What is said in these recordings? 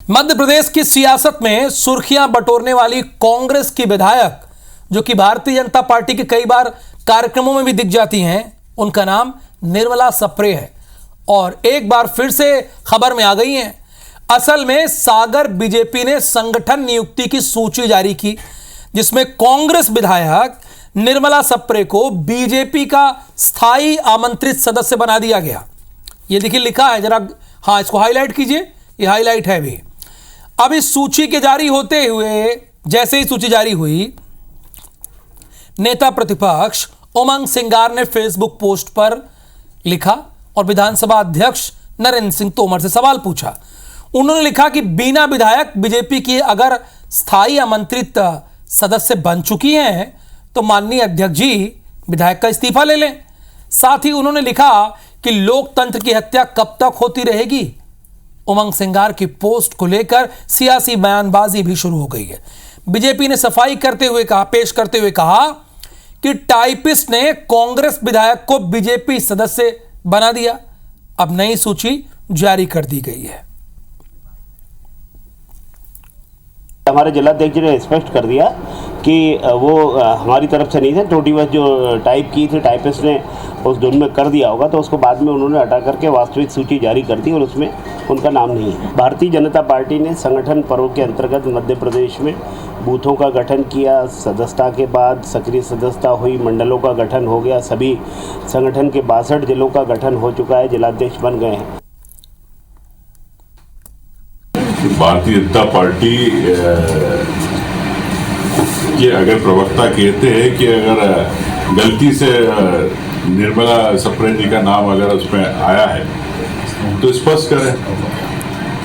मध्य प्रदेश की सियासत में सुर्खियां बटोरने वाली कांग्रेस की विधायक जो कि भारतीय जनता पार्टी के कई बार कार्यक्रमों में भी दिख जाती हैं, उनका नाम निर्मला सप्रे है और एक बार फिर से खबर में आ गई हैं। असल में सागर बीजेपी ने संगठन नियुक्ति की सूची जारी की जिसमें कांग्रेस विधायक निर्मला सप्रे को बीजेपी का स्थायी आमंत्रित सदस्य बना दिया गया। ये देखिए लिखा है, जरा हाँ इसको हाईलाइट कीजिए, ये हाईलाइट है भी। अब इस सूची के जारी होते हुए जैसे ही सूची जारी हुई, नेता प्रतिपक्ष उमंग सिंगार ने फेसबुक पोस्ट पर लिखा और विधानसभा अध्यक्ष नरेंद्र सिंह तोमर से सवाल पूछा। उन्होंने लिखा कि बिना विधायक बीजेपी की अगर स्थायी आमंत्रित सदस्य बन चुकी हैं तो माननीय अध्यक्ष जी विधायक का इस्तीफा ले लें। साथ ही उन्होंने लिखा कि लोकतंत्र की हत्या कब तक होती रहेगी। उमंग सिंगार की पोस्ट को लेकर सियासी बयानबाजी भी शुरू हो गई है। बीजेपी ने सफाई करते हुए कहा, पेश करते हुए कहा कि टाइपिस्ट ने कांग्रेस विधायक को बीजेपी सदस्य बना दिया। अब नई सूची जारी कर दी गई है। हमारे जिलाध्यक्ष ने स्पष्ट कर दिया कि वो हमारी तरफ से नहीं थे, टोटी बस जो टाइप की थी टाइपिस्ट ने उस धुन में कर दिया होगा, तो उसको बाद में उन्होंने हटा करके वास्तविक सूची जारी कर दी और उसमें उनका नाम नहीं है। भारतीय जनता पार्टी ने संगठन पर्व के अंतर्गत मध्य प्रदेश में बूथों का गठन किया। सदस्यता के बाद सक्रिय सदस्यता हुई, मंडलों का गठन हो गया, सभी संगठन के 62 जिलों का गठन हो चुका है, जिलाध्यक्ष बन गए हैं। भारतीय जनता पार्टी के अगर प्रवक्ता कहते हैं कि अगर गलती से निर्मला सप्रे जी का नाम अगर उसमें आया है तो स्पष्ट करें,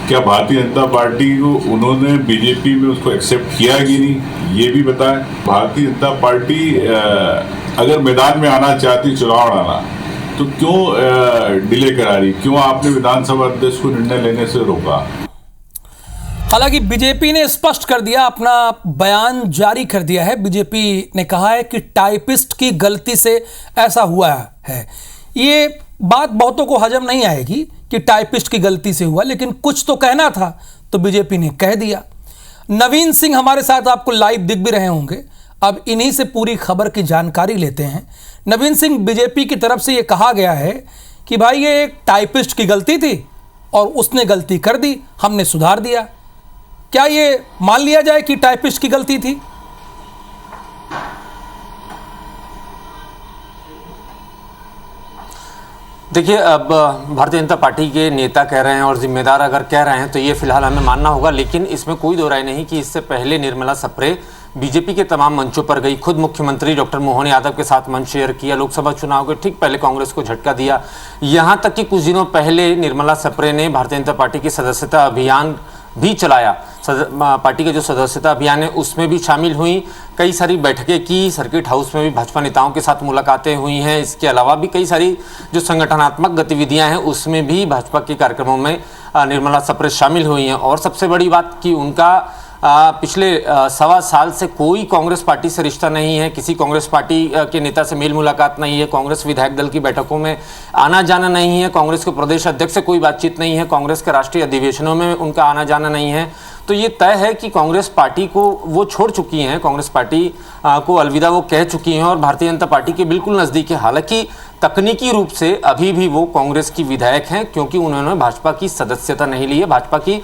क्या भारतीय जनता पार्टी को उन्होंने बीजेपी में उसको एक्सेप्ट किया कि नहीं, ये भी बताएं। भारतीय जनता पार्टी अगर मैदान में आना चाहती, चुनाव लड़ना, तो क्यों डिले करा रही, क्यों आपने विधानसभा अध्यक्ष को निर्णय लेने से रोका। हालांकि बीजेपी ने स्पष्ट कर दिया, अपना बयान जारी कर दिया है। बीजेपी ने कहा है कि टाइपिस्ट की गलती से ऐसा हुआ है। ये बात बहुतों को हजम नहीं आएगी कि टाइपिस्ट की गलती से हुआ, लेकिन कुछ तो कहना था तो बीजेपी ने कह दिया। नवीन सिंह हमारे साथ आपको लाइव दिख भी रहे होंगे। अब इन्हीं से पूरी खबर की जानकारी लेते हैं। नवीन सिंह, बीजेपी की तरफ से ये कहा गया है कि भाई ये एक टाइपिस्ट की गलती थी और उसने गलती कर दी, हमने सुधार दिया। क्या ये मान लिया जाए कि टाइपिस्ट की गलती थी? देखिए, अब भारतीय जनता पार्टी के नेता कह रहे हैं और जिम्मेदार अगर कह रहे हैं तो ये फिलहाल हमें मानना होगा, लेकिन इसमें कोई दो राय नहीं कि इससे पहले निर्मला सप्रे बीजेपी के तमाम मंचों पर गई। खुद मुख्यमंत्री डॉक्टर मोहन यादव के साथ मंच शेयर किया। लोकसभा चुनाव के ठीक पहले कांग्रेस को झटका दिया। यहाँ तक कि कुछ दिनों पहले निर्मला सप्रे ने भारतीय जनता पार्टी की सदस्यता अभियान भी चलाया। पार्टी का जो सदस्यता अभियान है उसमें भी शामिल हुई, कई सारी बैठकें की, सर्किट हाउस में भी भाजपा नेताओं के साथ मुलाकातें हुई हैं। इसके अलावा भी कई सारी जो संगठनात्मक गतिविधियां हैं उसमें भी भाजपा के कार्यक्रमों में निर्मला सप्रे शामिल हुई हैं। और सबसे बड़ी बात कि उनका पिछले 1.25 साल से कोई कांग्रेस पार्टी से रिश्ता नहीं है, किसी कांग्रेस पार्टी के नेता से मेल मुलाकात नहीं है, कांग्रेस विधायक दल की बैठकों में आना जाना नहीं है, कांग्रेस के प्रदेश अध्यक्ष से कोई बातचीत नहीं है, कांग्रेस के राष्ट्रीय अधिवेशनों में उनका आना जाना नहीं है। तो ये तय है कि कांग्रेस पार्टी को वो छोड़ चुकी हैं, कांग्रेस पार्टी को अलविदा वो कह चुकी हैं और भारतीय जनता पार्टी के बिल्कुल नज़दीक है। हालांकि तकनीकी रूप से अभी भी वो कांग्रेस की विधायक हैं क्योंकि उन्होंने भाजपा की सदस्यता नहीं ली है, भाजपा की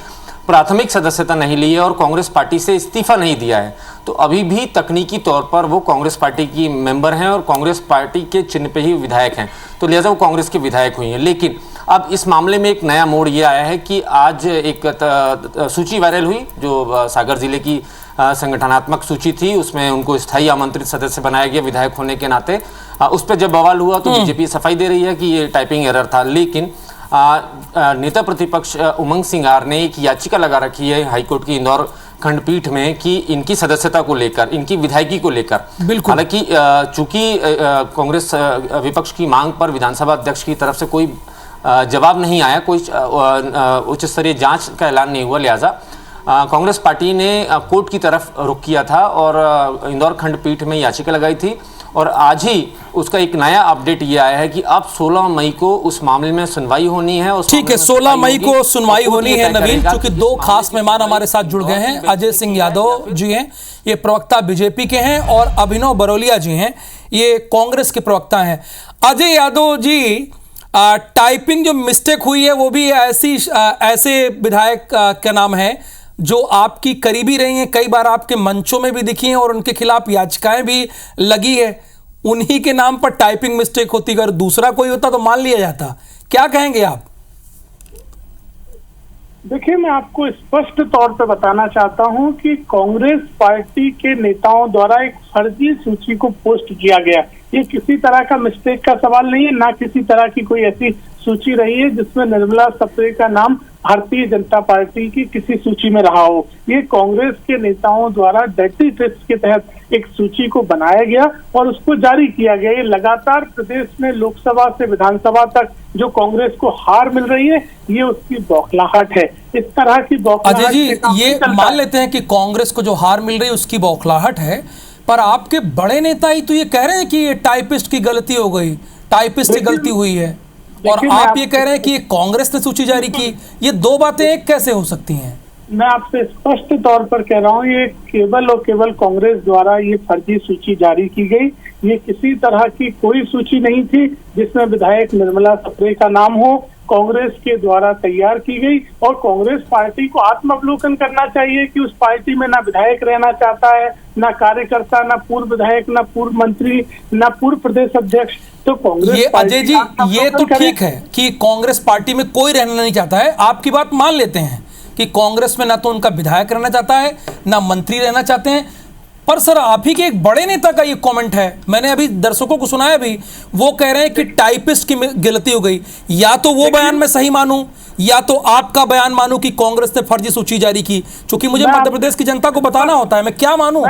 प्राथमिक सदस्यता नहीं ली है और कांग्रेस पार्टी से इस्तीफा नहीं दिया है। तो अभी भी तकनीकी तौर पर वो कांग्रेस पार्टी की मेंबर हैं और कांग्रेस पार्टी के चिन्ह पे ही विधायक हैं, तो लिहाजा वो कांग्रेस के विधायक हुई हैं। लेकिन अब इस मामले में एक नया मोड़ ये आया है कि आज एक सूची वायरल हुई जो सागर जिले की संगठनात्मक सूची थी, उसमें उनको स्थायी आमंत्रित सदस्य बनाया गया विधायक होने के नाते। उस पर जब बवाल हुआ तो बीजेपी सफाई दे रही है कि ये टाइपिंग एरर था, लेकिन नेता प्रतिपक्ष उमंग सिंगार ने एक याचिका लगा रखी है हाईकोर्ट की इंदौर खंडपीठ में कि इनकी सदस्यता को लेकर, इनकी विधायकी को लेकर। हालांकि चूंकि कांग्रेस विपक्ष की मांग पर विधानसभा अध्यक्ष की तरफ से कोई जवाब नहीं आया, कोई उच्च स्तरीय जांच का ऐलान नहीं हुआ, लिहाजा कांग्रेस पार्टी ने कोर्ट की तरफ रुख किया था और इंदौर खंडपीठ में याचिका लगाई थी और आज ही उसका एक नया अपडेट ये आया है कि अब 16 मई को उस मामले में सुनवाई होनी है। और ठीक है, 16 मई को सुनवाई होनी है नवीन, क्योंकि दो खास मेहमान हमारे साथ जुड़ गए हैं। अजय सिंह यादव जी हैं, ये प्रवक्ता बीजेपी के हैं, और अभिनव बरोलिया जी हैं, ये कांग्रेस के प्रवक्ता हैं। अजय यादव जी, टाइपिंग जो मिस्टेक हुई है वो भी ऐसे विधायक का नाम है जो आपकी करीबी रही हैं, कई बार आपके मंचों में भी दिखी हैं और उनके खिलाफ याचिकाएं भी लगी है। उन्हीं के नाम पर टाइपिंग मिस्टेक होती, अगर दूसरा कोई होता तो मान लिया जाता। क्या कहेंगे आप? देखिए, मैं आपको स्पष्ट तौर पर बताना चाहता हूं कि कांग्रेस पार्टी के नेताओं द्वारा एक फर्जी सूची को पोस्ट किया गया। ये किसी तरह का मिस्टेक का सवाल नहीं है, ना किसी तरह की कोई ऐसी सूची रही है जिसमें निर्मला सप्रे का नाम भारतीय जनता पार्टी की किसी सूची में रहा हो। ये कांग्रेस के नेताओं द्वारा डर्टी ट्रिक्स के तहत एक सूची को बनाया गया और उसको जारी किया गया। ये लगातार प्रदेश में लोकसभा से विधानसभा तक जो कांग्रेस को हार मिल रही है, ये उसकी बौखलाहट है। इस तरह की बौखलाहट। अजय जी, ये मान लेते हैं कि कांग्रेस को जो हार मिल रही है उसकी बौखलाहट है, पर आपके बड़े नेता ही तो ये कह रहे हैं कि ये टाइपिस्ट की गलती हो गई, टाइपिस्ट की गलती हुई है, और आप ये कह रहे हैं कि ये कांग्रेस ने सूची जारी की। ये दो बातें एक कैसे हो सकती हैं? मैं आपसे स्पष्ट तौर पर कह रहा हूँ, ये केवल और केवल कांग्रेस द्वारा ये फर्जी सूची जारी की गई। ये किसी तरह की कोई सूची नहीं थी जिसमें विधायक निर्मला सप्रे का नाम हो। कांग्रेस के द्वारा तैयार की गई, और कांग्रेस पार्टी को आत्मावलोकन करना चाहिए कि उस पार्टी में ना विधायक रहना चाहता है, ना कार्यकर्ता, ना पूर्व विधायक, ना पूर्व मंत्री, ना पूर्व प्रदेश अध्यक्ष। तो कांग्रेस, ये अजय जी, ये तो ठीक है कि कांग्रेस पार्टी में कोई रहना नहीं चाहता है, आपकी बात मान लेते हैं कि कांग्रेस में ना तो उनका विधायक रहना चाहता है, ना मंत्री रहना चाहते हैं। पर सर, आप ही के एक बड़े नेता का ये कमेंट है, मैंने अभी दर्शकों को सुनाया भी, वो कह रहे हैं कि टाइपिस्ट की गलती हो गई। या तो वो बयान मैं सही मानूं, या तो आपका बयान मानूं कि कांग्रेस ने फर्जी सूची जारी की, क्योंकि मुझे मध्य प्रदेश की जनता को बताना होता है। मैं क्या मानूं?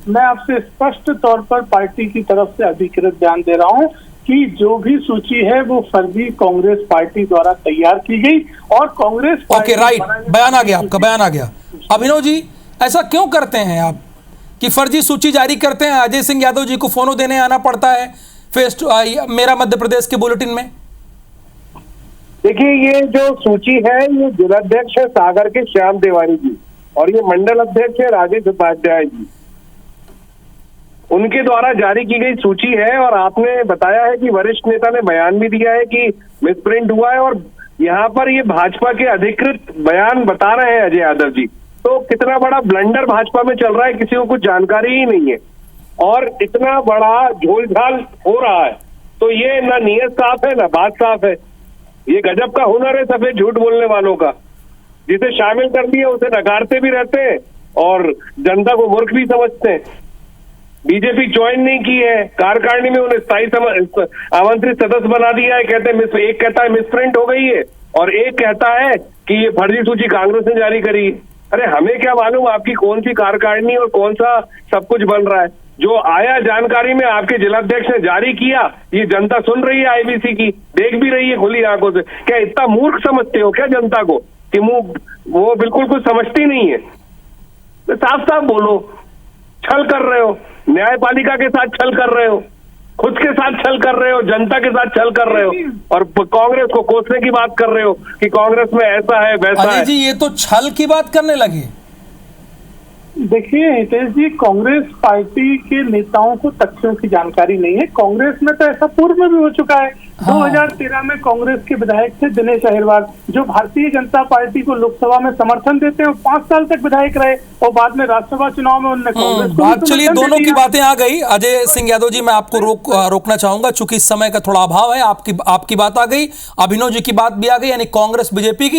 मैं आपसे स्पष्ट तौर पर पार्टी की तरफ से अधिकृत बयान दे रहा हूं कि जो भी सूची है वो फर्जी कांग्रेस पार्टी द्वारा तैयार की गई, और कांग्रेस ओके, राइट, बयान आ गया, आपका बयान आ गया। अभिनव जी, ऐसा क्यों करते हैं आप कि फर्जी सूची जारी करते हैं? अजय सिंह यादव जी को फोनो देने आना पड़ता है मेरा मध्य प्रदेश के बुलेटिन में। देखिए, ये जो सूची है, ये जिलाध्यक्ष है सागर के श्याम तिवारी जी, और ये मंडल अध्यक्ष है राजेश उपाध्याय जी। उनके द्वारा जारी की गई सूची है, और आपने बताया है कि वरिष्ठ नेता ने बयान भी दिया है कि मिसप्रिंट हुआ है, और यहाँ पर ये भाजपा के अधिकृत बयान बता रहे हैं अजय यादव जी। तो कितना बड़ा ब्लंडर भाजपा में चल रहा है, किसी को कुछ जानकारी ही नहीं है, और इतना बड़ा झोलझाल हो रहा है। तो ये ना नीयत साफ है, ना बात साफ है। ये गजब का हुनर है सफेद झूठ बोलने वालों का। जिसे शामिल कर दिया उसे नकारते भी रहते हैं और जनता को मूर्ख भी समझते हैं। बीजेपी ज्वाइन नहीं की है, कार्यकारिणी में उन्हें स्थायी आमंत्रित सदस्य बना दिया है। कहते हैं, एक कहता है मिसप्रिंट हो गई है, और एक कहता है कि ये फर्जी सूची कांग्रेस ने जारी करी। अरे हमें क्या मालूम आपकी कौन सी कार्यकारिणी और कौन सा सब कुछ बन रहा है। जो आया जानकारी में आपके जिलाध्यक्ष ने जारी किया, ये जनता सुन रही है, आईबीसी की देख भी रही है खुली आंखों से। क्या इतना मूर्ख समझते हो क्या जनता को कि वो बिल्कुल कुछ समझती नहीं है? तो साफ साफ बोलो, छल कर रहे हो, न्यायपालिका के साथ छल कर रहे हो, खुद के साथ छल कर रहे हो, जनता के साथ छल कर रहे हो, और कांग्रेस को कोसने की बात कर रहे हो कि कांग्रेस में ऐसा है वैसा है। जी, ये तो छल की बात करने लगे। देखिए हितेश जी, कांग्रेस पार्टी के नेताओं को तथ्यों की जानकारी नहीं है। कांग्रेस में तो ऐसा पूर्व में भी हो चुका है। 2013 में कांग्रेस के विधायक थे दिनेश अहिरवार, जो भारतीय जनता पार्टी को लोकसभा में समर्थन देते हैं, 5 साल तक विधायक रहे, और बाद में राज्यसभा चुनाव में उन्होंने कांग्रेस को। चलिए, दोनों की बातें आ गई। अजय सिंह यादव जी, मैं आपको रोकना चाहूंगा, चूंकि समय का थोड़ा अभाव है। आपकी बात आ गई, अभिनव जी की बात भी आ गई, यानी कांग्रेस बीजेपी की